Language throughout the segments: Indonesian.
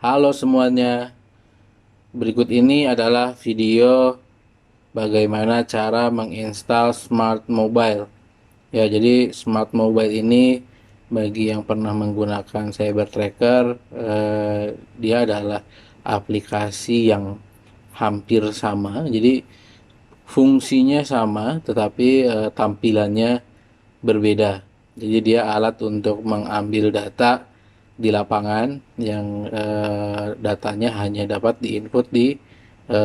Halo semuanya, berikut ini adalah video bagaimana cara menginstal Smart Mobile. Ya, jadi Smart Mobile ini bagi yang pernah menggunakan Cyber Tracker, dia adalah aplikasi yang hampir sama. Jadi fungsinya sama, tetapi tampilannya berbeda. Jadi dia alat untuk mengambil data di lapangan yang datanya hanya dapat diinput di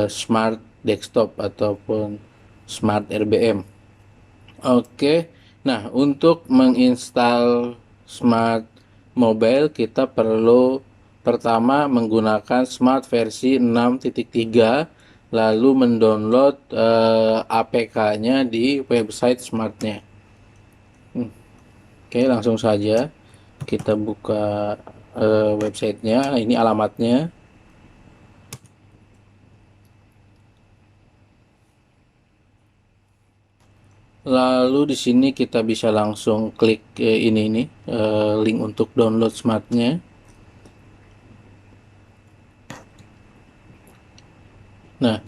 smart desktop ataupun smart RBM. Oke, nah untuk menginstal smart mobile kita perlu pertama menggunakan smart versi 6.3 lalu mendownload APK-nya di website smartnya. Oke, langsung saja kita buka websitenya. Ini alamatnya. Lalu di sini kita bisa langsung klik ini nih, link untuk download smartnya. Nah,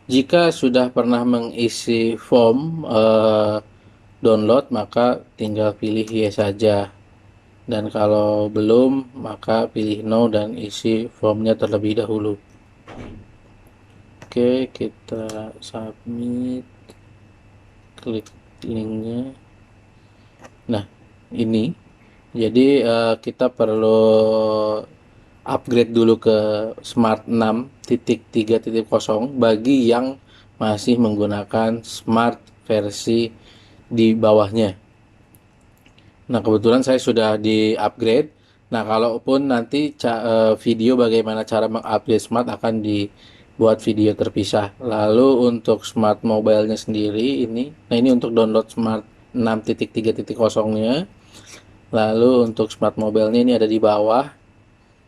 jika sudah pernah mengisi form download, maka tinggal pilih yes saja. Dan kalau belum, maka pilih no dan isi formnya terlebih dahulu. Oke, kita submit, klik linknya. Nah, ini jadi kita perlu upgrade dulu ke Smart 6.3.0 bagi yang masih menggunakan Smart versi di bawahnya. Nah, kebetulan saya sudah di upgrade. Nah, kalaupun nanti video bagaimana cara mengupgrade Smart akan dibuat video terpisah. Lalu untuk Smart Mobile-nya sendiri ini, nah ini untuk download Smart 6.3.0-nya. Lalu untuk Smart Mobile-nya ini ada di bawah.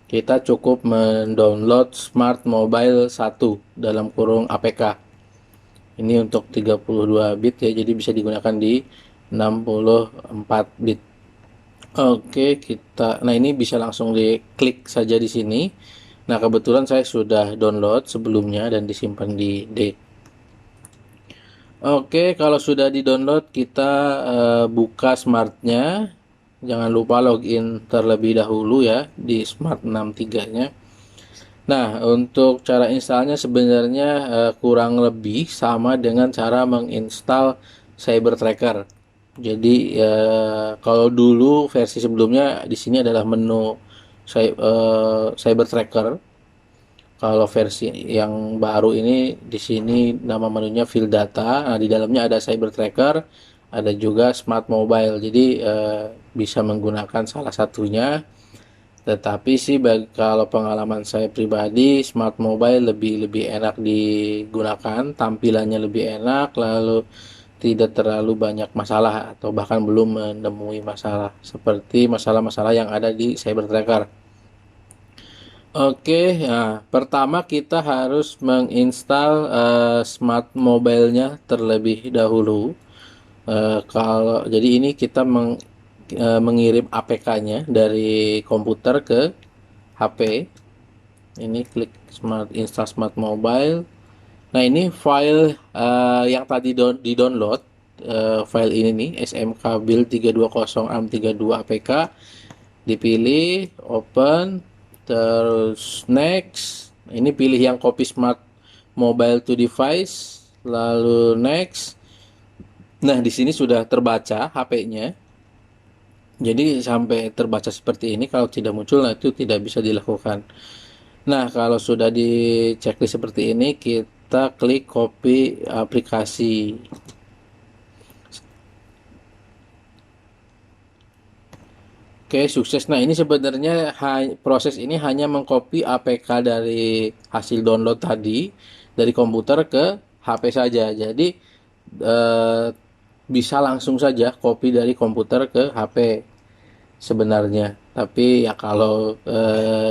Kita cukup mendownload Smart Mobile 1 dalam kurung APK. Ini untuk 32 bit ya, jadi bisa digunakan di 64 bit. Oke, nah ini bisa langsung diklik saja di sini. Nah, kebetulan saya sudah download sebelumnya dan disimpan di D. Oke, kalau sudah di-download kita buka smartnya. Jangan lupa login terlebih dahulu ya di Smart 63-nya. Nah, untuk cara installnya sebenarnya kurang lebih sama dengan cara menginstal Cyber Tracker. Jadi kalau dulu versi sebelumnya di sini adalah menu Cyber Tracker. Kalau versi yang baru ini di sini nama menunya Field Data. Nah, di dalamnya ada Cyber Tracker, ada juga Smart Mobile. Jadi bisa menggunakan salah satunya. Tetapi sih kalau pengalaman saya pribadi, Smart Mobile lebih enak digunakan, tampilannya lebih enak, lalu tidak terlalu banyak masalah atau bahkan belum menemui masalah seperti masalah-masalah yang ada di Cyber Tracker. Oke, nah pertama kita harus menginstal Smart Mobile-nya terlebih dahulu. Kalau jadi ini kita mengirim APK-nya dari komputer ke HP. Ini klik install Smart Mobile. Nah, ini file yang tadi di-download, file ini nih SMK build 320 AM32 APK, dipilih, open, terus next. Ini pilih yang copy Smart Mobile to device, lalu next. Nah, di sini sudah terbaca HP-nya. Jadi sampai terbaca seperti ini, kalau tidak muncul, nah itu tidak bisa dilakukan. Nah, kalau sudah di checklist seperti ini, kita klik copy aplikasi. Oke, sukses. Nah, ini sebenarnya proses ini hanya mengcopy APK dari hasil download tadi dari komputer ke HP saja. Jadi eh, bisa langsung saja copy dari komputer ke HP sebenarnya. Tapi ya kalau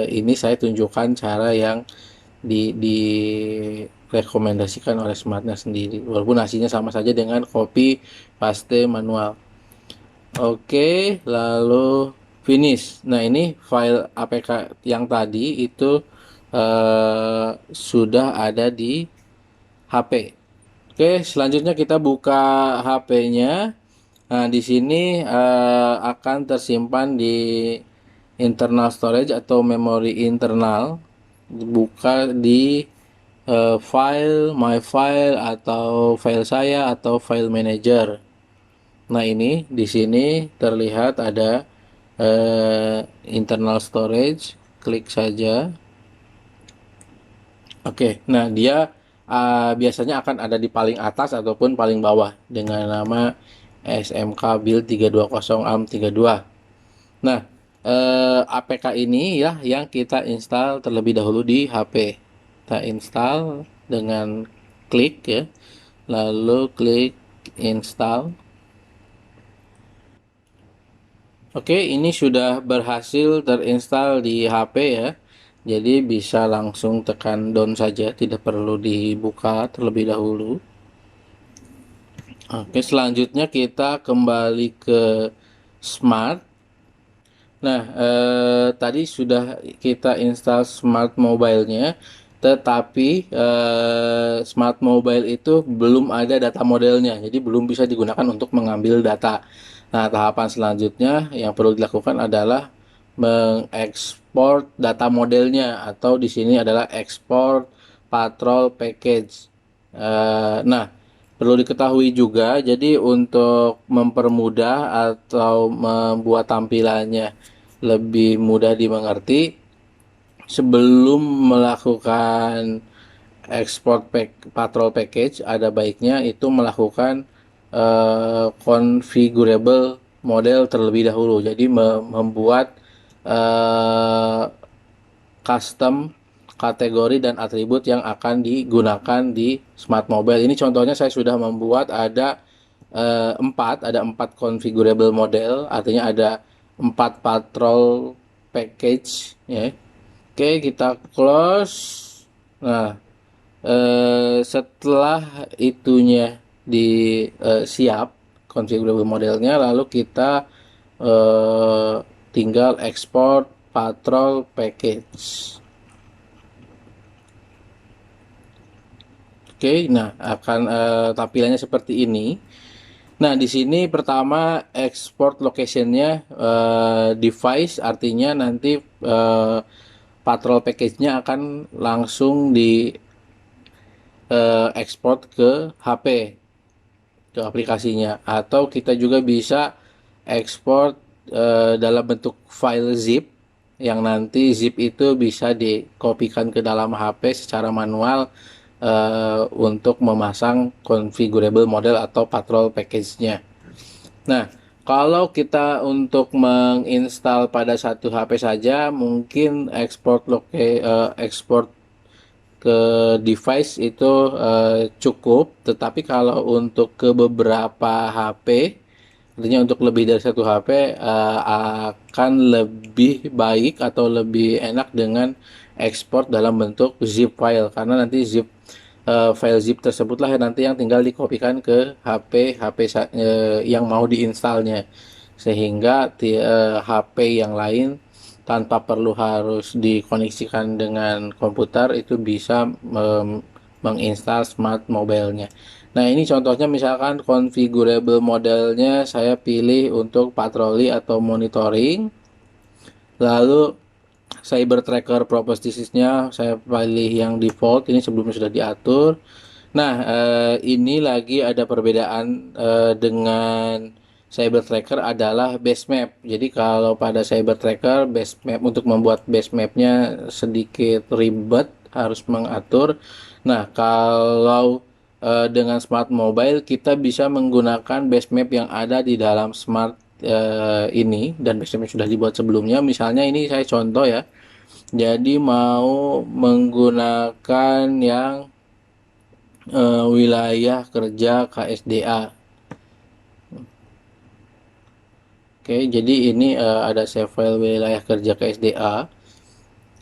ini saya tunjukkan cara yang direkomendasikan oleh Smartnya sendiri. Walaupun hasilnya sama saja dengan copy paste manual. Oke, lalu finish. Nah, ini file APK yang tadi itu sudah ada di HP. Oke, selanjutnya kita buka HP-nya. Nah, di sini akan tersimpan di internal storage atau memori internal. Buka di file, my file atau file saya atau file manager. Nah, ini di sini terlihat ada internal storage. Klik saja. Oke, nah dia biasanya akan ada di paling atas ataupun paling bawah dengan nama SMK Build 320 ARM32. Nah, APK ini ya yang kita install terlebih dahulu di HP. Kita install dengan klik ya, lalu klik install. Oke, ini sudah berhasil terinstall di HP ya. Jadi bisa langsung tekan down saja, tidak perlu dibuka terlebih dahulu. Oke, selanjutnya kita kembali ke Smart. Nah, tadi sudah kita install Smart Mobile-nya, tetapi Smart Mobile itu belum ada data modelnya, jadi belum bisa digunakan untuk mengambil data. Nah, tahapan selanjutnya yang perlu dilakukan adalah mengekspor data modelnya, atau di sini adalah export patrol package. Nah, perlu diketahui juga, jadi untuk mempermudah atau membuat tampilannya lebih mudah dimengerti, sebelum melakukan export patrol package, ada baiknya itu melakukan configurable model terlebih dahulu. Jadi membuat custom kategori dan atribut yang akan digunakan di Smart Mobile. Ini contohnya saya sudah membuat ada 4 configurable model, artinya ada 4 patrol package ya. Oke, kita close. Nah, setelah itunya di siap configurable modelnya, lalu kita tinggal export patrol package. Oke, nah akan tampilannya seperti ini. Nah, di sini pertama export locationnya device, artinya nanti patrol package-nya akan langsung di ekspor ke HP, ke aplikasinya, atau kita juga bisa ekspor dalam bentuk file zip, yang nanti zip itu bisa dikopikan ke dalam HP secara manual untuk memasang configurable model atau patrol package-nya. Nah, kalau kita untuk menginstal pada satu HP saja, mungkin ekspor ke device itu cukup. Tetapi kalau untuk ke beberapa HP, artinya untuk lebih dari satu HP, akan lebih baik atau lebih enak dengan ekspor dalam bentuk zip file, karena nanti file zip tersebutlah nanti yang tinggal dikopikan ke HP yang mau diinstalnya, sehingga HP yang lain tanpa perlu harus dikoneksikan dengan komputer itu bisa menginstal Smart Mobile-nya. Nah, ini contohnya, misalkan configurable modelnya saya pilih untuk patroli atau monitoring, lalu Cyber Tracker propertiesnya saya pilih yang default, ini sebelumnya sudah diatur. Nah, ini lagi ada perbedaan dengan Cyber Tracker adalah base map. Jadi kalau pada Cyber Tracker, base map, untuk membuat base mapnya sedikit ribet, harus mengatur. Nah, kalau dengan Smart Mobile kita bisa menggunakan base map yang ada di dalam Smart ini, dan base map sudah dibuat sebelumnya. Misalnya ini saya contoh ya. Jadi mau menggunakan yang wilayah kerja KSDA. Oke, jadi ini ada save file wilayah kerja KSDA.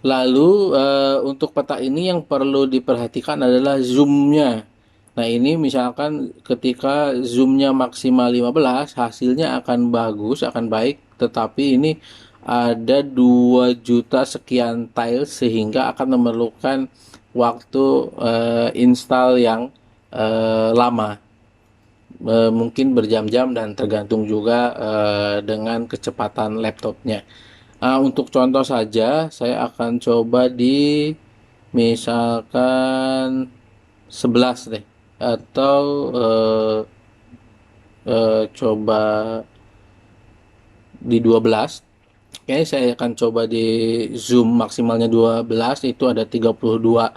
Lalu untuk peta ini yang perlu diperhatikan adalah zoomnya. Nah, ini misalkan ketika zoomnya maksimal 15, hasilnya akan bagus, akan baik. Tetapi ini ada 2 juta sekian tiles sehingga akan memerlukan waktu install yang lama. Mungkin berjam-jam dan tergantung juga dengan kecepatan laptopnya. Untuk contoh saja, saya akan coba di misalkan 11 deh, atau coba di 12. Oke, saya akan coba di zoom maksimalnya 12, itu ada 32.000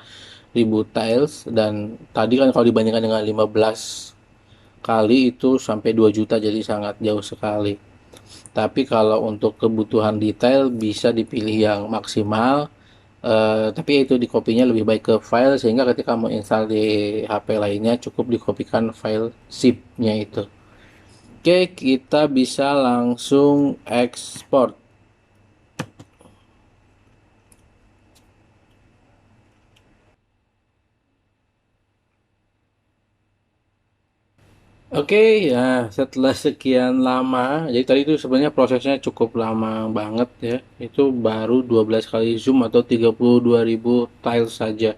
tiles, dan tadi kan kalau dibandingkan dengan 15 kali itu sampai 2 juta, jadi sangat jauh sekali. Tapi kalau untuk kebutuhan detail bisa dipilih yang maksimal, tapi itu dikopinya lebih baik ke file sehingga ketika mau install di HP lainnya cukup dikopikan file zip-nya itu. Oke, kita bisa langsung ekspor. Oke, ya setelah sekian lama, jadi tadi itu sebenarnya prosesnya cukup lama banget ya. Itu baru 12 kali zoom atau 32.000 tiles saja.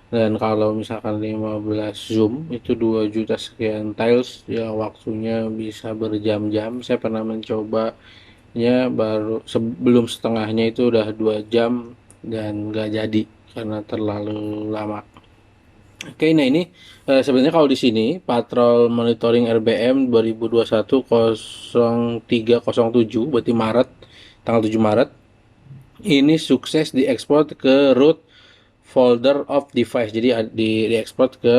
Dan kalau misalkan 15 zoom itu 2 juta sekian tiles, ya waktunya bisa berjam-jam. Saya pernah mencobanya baru sebelum setengahnya itu udah 2 jam dan nggak jadi karena terlalu lama. Oke, nah ini sebenarnya kalau di sini Patrol Monitoring RBM 2021-0307, berarti Maret, tanggal 7 Maret, ini sukses diekspor ke root folder of device. Jadi diekspor ke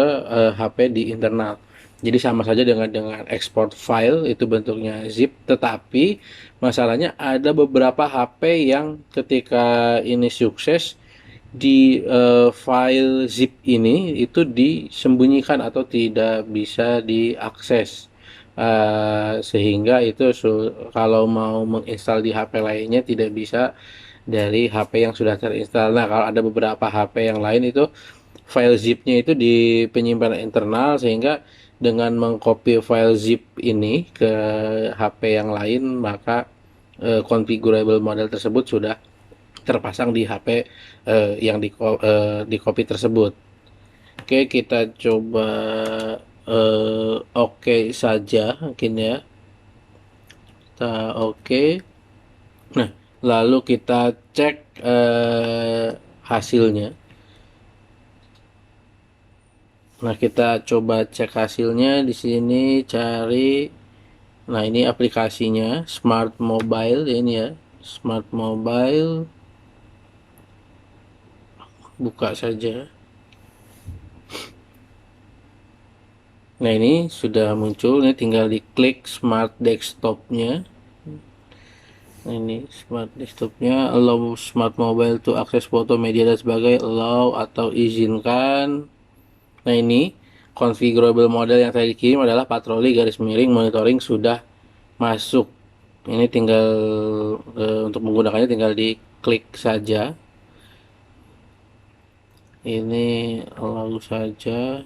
HP di internal. Jadi sama saja dengan export file, itu bentuknya zip, tetapi masalahnya ada beberapa HP yang ketika ini sukses di file zip ini itu disembunyikan atau tidak bisa diakses. Sehingga itu kalau mau menginstal di HP lainnya tidak bisa dari HP yang sudah terinstall. Nah, kalau ada beberapa HP yang lain itu file zipnya itu di penyimpanan internal, sehingga dengan mengcopy file zip ini ke HP yang lain maka configurable model tersebut sudah terpasang di HP yang di copy tersebut. Oke, kita coba oke saja mungkin ya. Kita oke. Nah, lalu kita cek hasilnya. Nah, kita coba cek hasilnya di sini, cari. Nah, ini aplikasinya Smart Mobile ini ya. Smart Mobile, buka saja. Nah, ini sudah muncul, ini tinggal diklik Smart Desktop-nya. Nah, ini Smart Desktop-nya, allow Smart Mobile to access foto, media dan sebagainya, allow atau izinkan. Nah, ini configurable model yang tadi dikirim adalah patroli garis miring monitoring sudah masuk. Ini tinggal untuk menggunakannya tinggal diklik saja. Ini allow saja.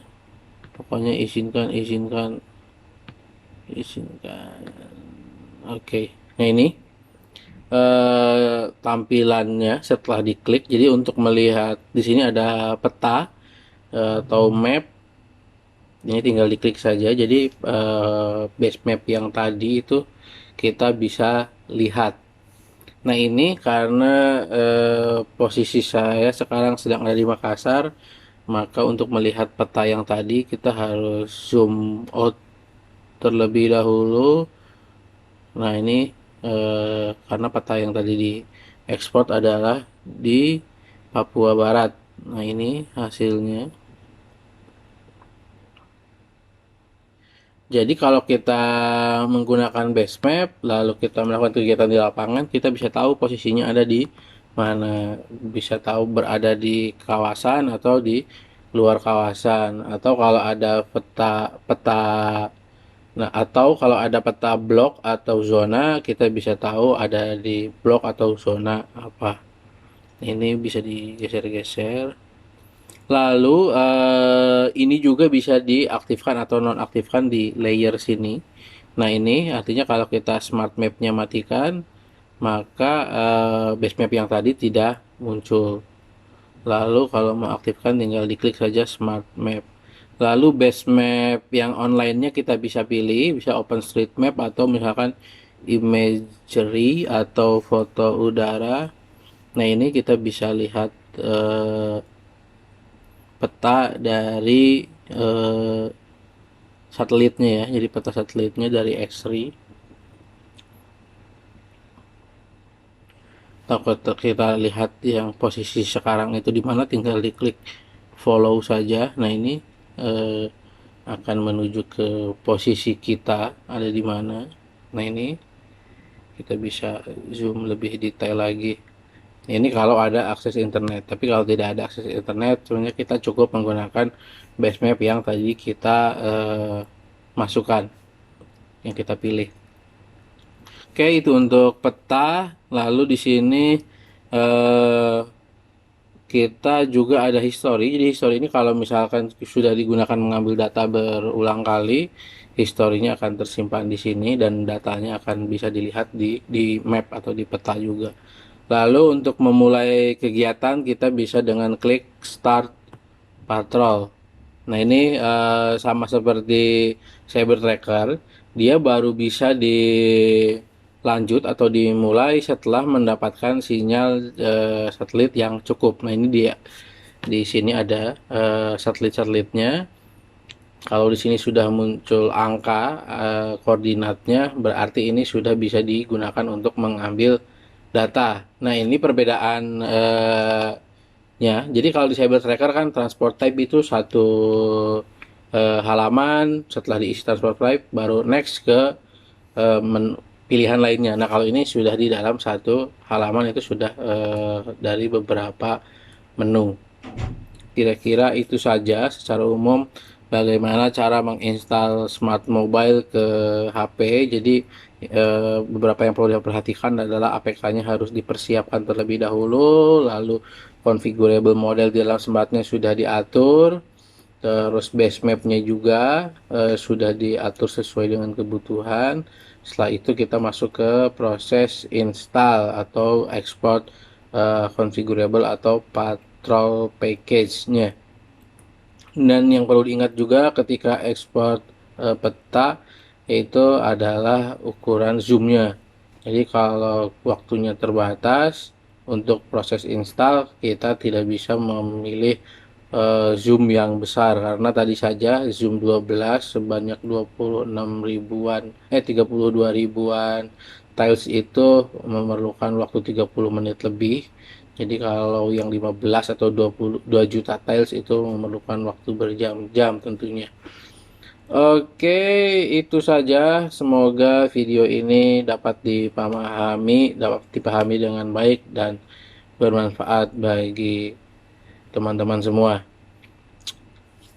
Pokoknya izinkan, izinkan, izinkan. Oke. Nah, ini tampilannya setelah diklik. Jadi untuk melihat di sini ada peta atau map. Ini tinggal diklik saja. Jadi base map yang tadi itu kita bisa lihat. Nah, ini karena posisi saya sekarang sedang ada di Makassar, maka untuk melihat peta yang tadi kita harus zoom out terlebih dahulu. Nah, ini karena peta yang tadi diekspor adalah di Papua Barat. Nah, ini hasilnya. Jadi kalau kita menggunakan base map, lalu kita melakukan kegiatan di lapangan, kita bisa tahu posisinya ada di mana, bisa tahu berada di kawasan atau di luar kawasan, atau kalau ada peta, nah atau kalau ada peta blok atau zona, kita bisa tahu ada di blok atau zona apa. Ini bisa digeser-geser. Lalu ini juga bisa diaktifkan atau nonaktifkan di layer sini. Nah, ini artinya kalau kita smart map-nya matikan, maka base map yang tadi tidak muncul. Lalu kalau mau aktifkan tinggal diklik saja Smart Map. Lalu base map yang online-nya kita bisa pilih, bisa OpenStreetMap atau misalkan Imagery atau foto udara. Nah, ini kita bisa lihat peta dari satelitnya ya. Jadi peta satelitnya dari X-ray. Takut kita lihat yang posisi sekarang itu di mana, tinggal diklik follow saja. Nah, ini eh, akan menuju ke posisi kita ada di mana. Nah, ini kita bisa zoom lebih detail lagi. Ini kalau ada akses internet, tapi kalau tidak ada akses internet sebenarnya kita cukup menggunakan base map yang tadi kita masukkan, yang kita pilih. Oke, itu untuk peta. Lalu di sini eh, kita juga ada history. Jadi history ini kalau misalkan sudah digunakan mengambil data berulang kali, historinya akan tersimpan di sini dan datanya akan bisa dilihat di map atau di peta juga. Lalu untuk memulai kegiatan kita bisa dengan klik Start Patrol. Nah, ini sama seperti Cyber Tracker, dia baru bisa dilanjut atau dimulai setelah mendapatkan sinyal satelit yang cukup. Nah, ini dia. Di sini ada satelit-satelitnya. Kalau di sini sudah muncul angka koordinatnya, berarti ini sudah bisa digunakan untuk mengambil data. Nah, ini perbedaan ya. Jadi kalau di Cyber Tracker kan transport type itu satu halaman, setelah diisi transport type baru next ke pilihan lainnya. Nah, kalau ini sudah di dalam satu halaman, itu sudah dari beberapa menu. Kira-kira itu saja secara umum bagaimana cara menginstal Smart Mobile ke HP. Jadi beberapa yang perlu diperhatikan adalah APK-nya harus dipersiapkan terlebih dahulu, lalu configurable model di dalam smartnya sudah diatur, terus base mapnya juga sudah diatur sesuai dengan kebutuhan. Setelah itu kita masuk ke proses install atau export configurable atau patrol package-nya. Dan yang perlu diingat juga ketika ekspor peta itu adalah ukuran zoomnya. Jadi kalau waktunya terbatas, untuk proses install kita tidak bisa memilih zoom yang besar karena tadi saja zoom 12 sebanyak 26 ribuan 32 ribuan tiles itu memerlukan waktu 30 menit lebih. Jadi kalau yang 15 atau 22 juta tiles itu memerlukan waktu berjam-jam tentunya. Oke, itu saja. Semoga video ini dapat dipahami dengan baik dan bermanfaat bagi teman-teman semua.